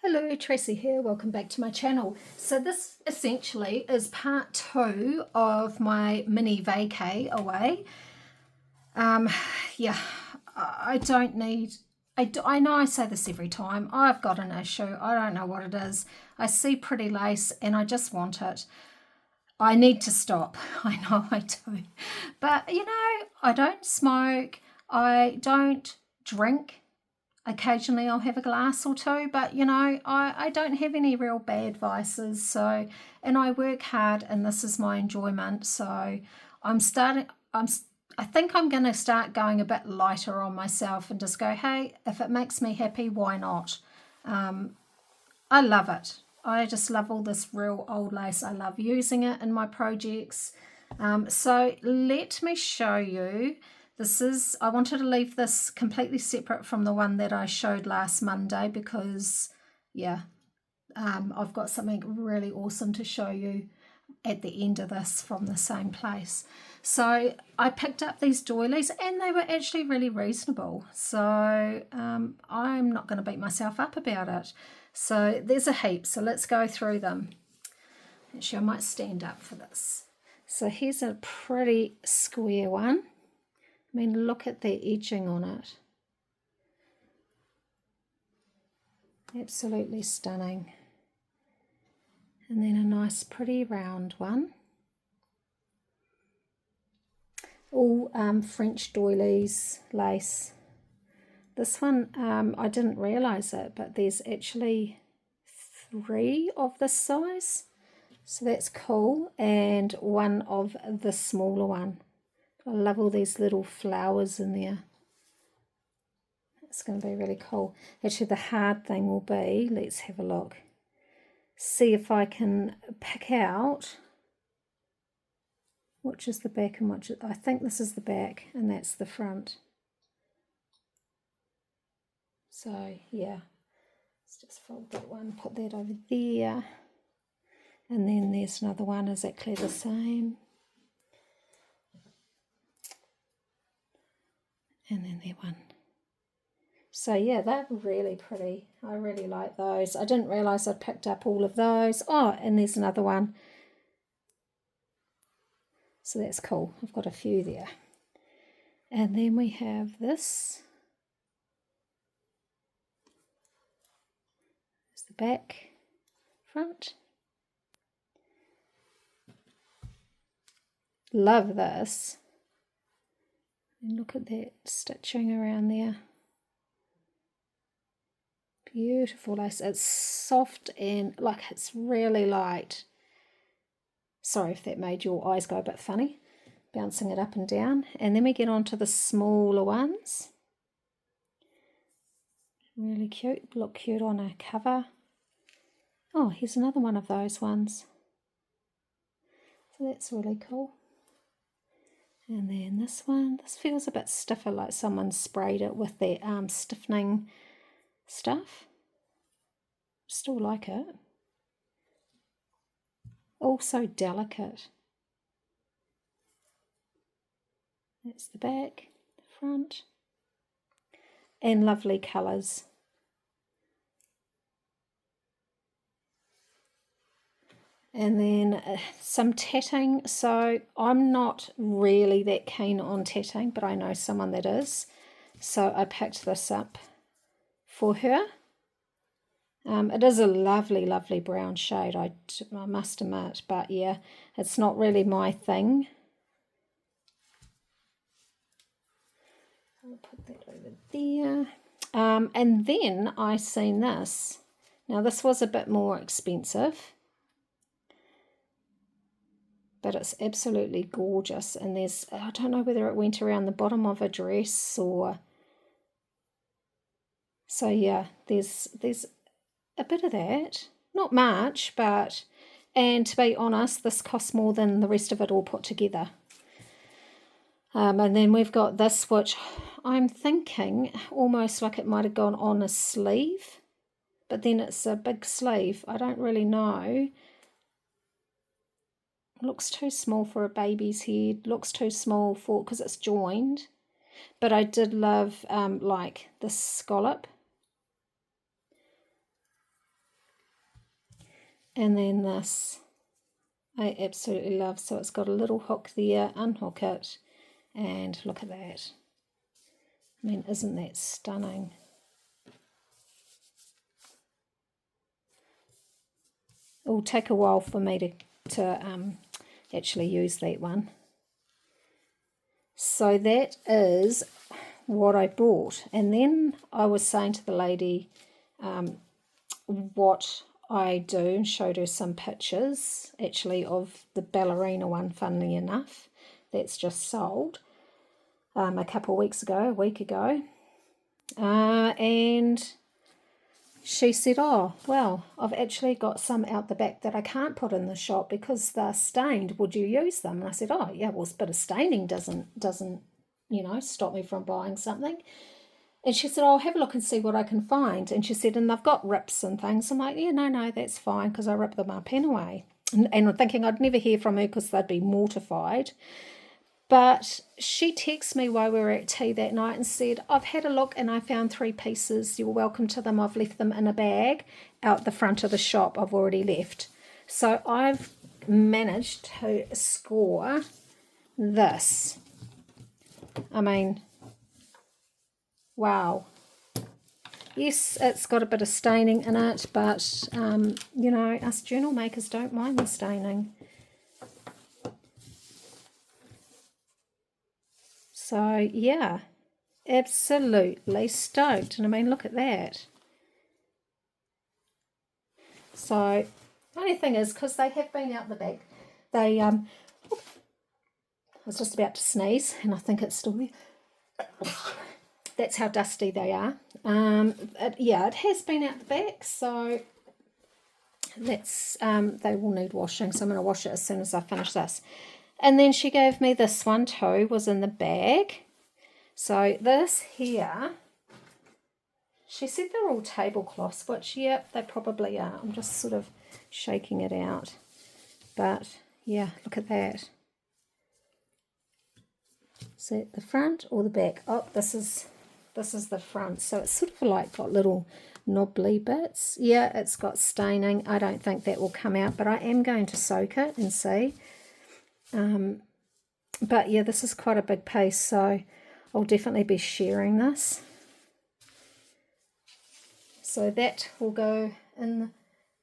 Hello, Tracy here. Welcome back to my channel. So this essentially is part 2 of my mini vacay away. Yeah, I don't need... I know I say this every time. I've got an issue. I don't know what it is. I see pretty lace and I just want it. I need to stop. I know I do. But, you know, I don't smoke. I don't drink. Occasionally I'll have a glass or two, but you know, I don't have any real bad vices. So, and I work hard and this is my enjoyment. So I think I'm going to start going a bit lighter on myself and just go, hey, if it makes me happy, why not? I love it. I just love all this real old lace. I love using it in my projects. So let me show you. I wanted to leave this completely separate from the one that I showed last Monday because, yeah, I've got something really awesome to show you at the end of this from the same place. So I picked up these doilies and they were actually really reasonable. So I'm not going to beat myself up about it. So there's a heap. So let's go through them. Actually, I might stand up for this. So here's a pretty square one. I mean, look at the edging on it. Absolutely stunning. And then a nice pretty round one. All French doilies lace. This one, I didn't realise it, but there's actually 3 of this size. So that's cool. And one of the smaller one. I love all these little flowers in there. It's going to be really cool. Actually, the hard thing will be, let's have a look. See if I can pick out which is the back and which is, I think this is the back and that's the front. So, yeah. Let's just fold that one, put that over there. And then there's another one exactly the same. And then that one. So yeah, they're really pretty. I really like those. I didn't realise I'd picked up all of those. Oh, and there's another one. So that's cool. I've got a few there. And then we have this. There's the back, front. Love this. And look at that stitching around there. Beautiful lace. It's soft and like it's really light. Sorry if that made your eyes go a bit funny. Bouncing it up and down. And then we get on to the smaller ones. Really cute. Look cute on a cover. Oh, here's another one of those ones. So that's really cool. And then this one. This feels a bit stiffer, like someone sprayed it with their stiffening stuff. Still like it. Also delicate. That's the back, the front. And lovely colours. And then some tatting. So I'm not really that keen on tatting, but I know someone that is. So I picked this up for her. It is a lovely, lovely brown shade, I must admit. But yeah, it's not really my thing. I'll put that over there. And then I seen this. Now this was a bit more expensive. But it's absolutely gorgeous, and there's, I don't know whether it went around the bottom of a dress or, so yeah, there's a bit of that, not much, but, and to be honest, this costs more than the rest of it all put together. And then we've got this, which I'm thinking almost like it might have gone on a sleeve, but then it's a big sleeve. I don't really know. Looks too small for a baby's head. Looks too small for, because it's joined. But I did love like the scallop. And then this I absolutely love. So it's got a little hook there, unhook it, and look at that. I mean, isn't that stunning? It will take a while for me to actually use that one. So that is what I bought. And then I was saying to the lady what I do, and showed her some pictures actually of the ballerina one, funnily enough, that's just sold a couple of weeks ago, a week ago. And she said, oh, well, I've actually got some out the back that I can't put in the shop because they're stained. Would you use them? And I said, oh, yeah, well, a bit of staining doesn't stop me from buying something. And she said, I'll have a look and see what I can find. And she said, and they've got rips and things. I'm like, yeah, no, that's fine, because I rip them up anyway. And I'm thinking I'd never hear from her because they'd be mortified. But she texted me while we were at tea that night and said, I've had a look and I found 3 pieces. You're welcome to them. I've left them in a bag out the front of the shop. I've already left. So I've managed to score this. I mean, wow. Yes, it's got a bit of staining in it, but, us journal makers don't mind the staining. So, yeah, absolutely stoked. And I mean, look at that. So, the only thing is, because they have been out the back, they, I was just about to sneeze, and I think it's still there. That's how dusty they are. It has been out the back, so that's they will need washing. So I'm going to wash it as soon as I finish this. And then she gave me this one too, was in the bag. So this here, she said they're all tablecloths, which, yep, they probably are. I'm just sort of shaking it out. But, yeah, look at that. Is that the front or the back? Oh, this is the front. So it's sort of like got little knobbly bits. Yeah, it's got staining. I don't think that will come out, but I am going to soak it and see. But yeah, this is quite a big piece, so I'll definitely be sharing this. So that will go in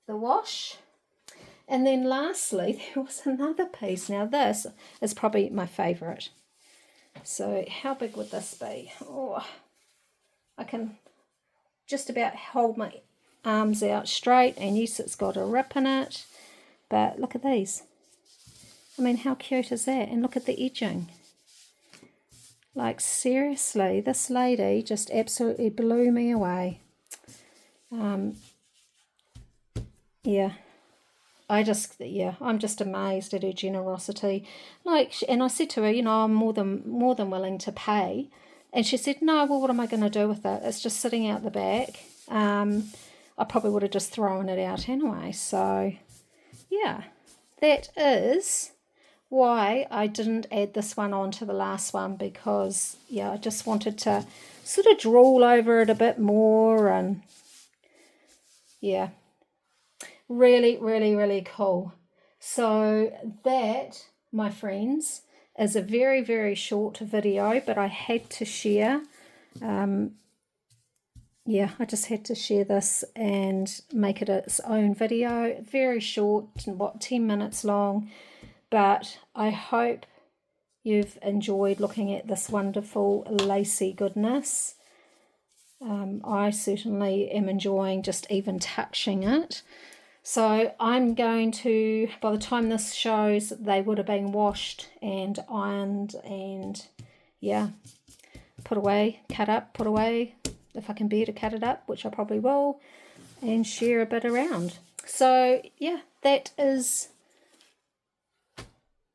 the wash. And then lastly, there was another piece. Now this is probably my favourite. So how big would this be? Oh, I can just about hold my arms out straight, and yes, it's got a rip in it, but look at these. I mean, how cute is that? And look at the edging. Like, seriously, this lady just absolutely blew me away. Yeah, I'm just amazed at her generosity. Like, and I said to her, I'm more than willing to pay. And she said, no, well, what am I going to do with it? It's just sitting out the back. I probably would have just thrown it out anyway. So, yeah, that is why I didn't add this one on to the last one, because, yeah, I just wanted to sort of drool over it a bit more. And, yeah, really, really, really cool. So that, my friends, is a very, very short video, but I had to share. I just had to share this and make it its own video. Very short, 10 minutes long, but I hope you've enjoyed looking at this wonderful lacy goodness. I certainly am enjoying just even touching it. So I'm going to, by the time this shows, they would have been washed and ironed and, yeah, put away, cut up, put away, if I can bear to cut it up, which I probably will, and share a bit around. So, yeah, that is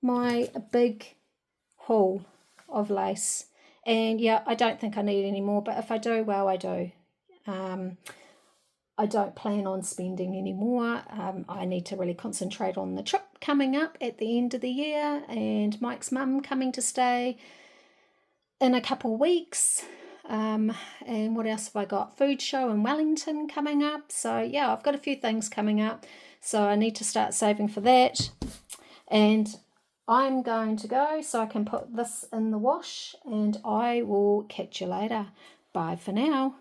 my big haul of lace. And, yeah, I don't think I need any more, but if I do, well, I do. I don't plan on spending any more. I need to really concentrate on the trip coming up at the end of the year, and Mike's mum coming to stay in a couple of weeks. And what else have I got? Food show in Wellington coming up. So yeah, I've got a few things coming up. So I need to start saving for that. And I'm going to go so I can put this in the wash, and I will catch you later. Bye for now.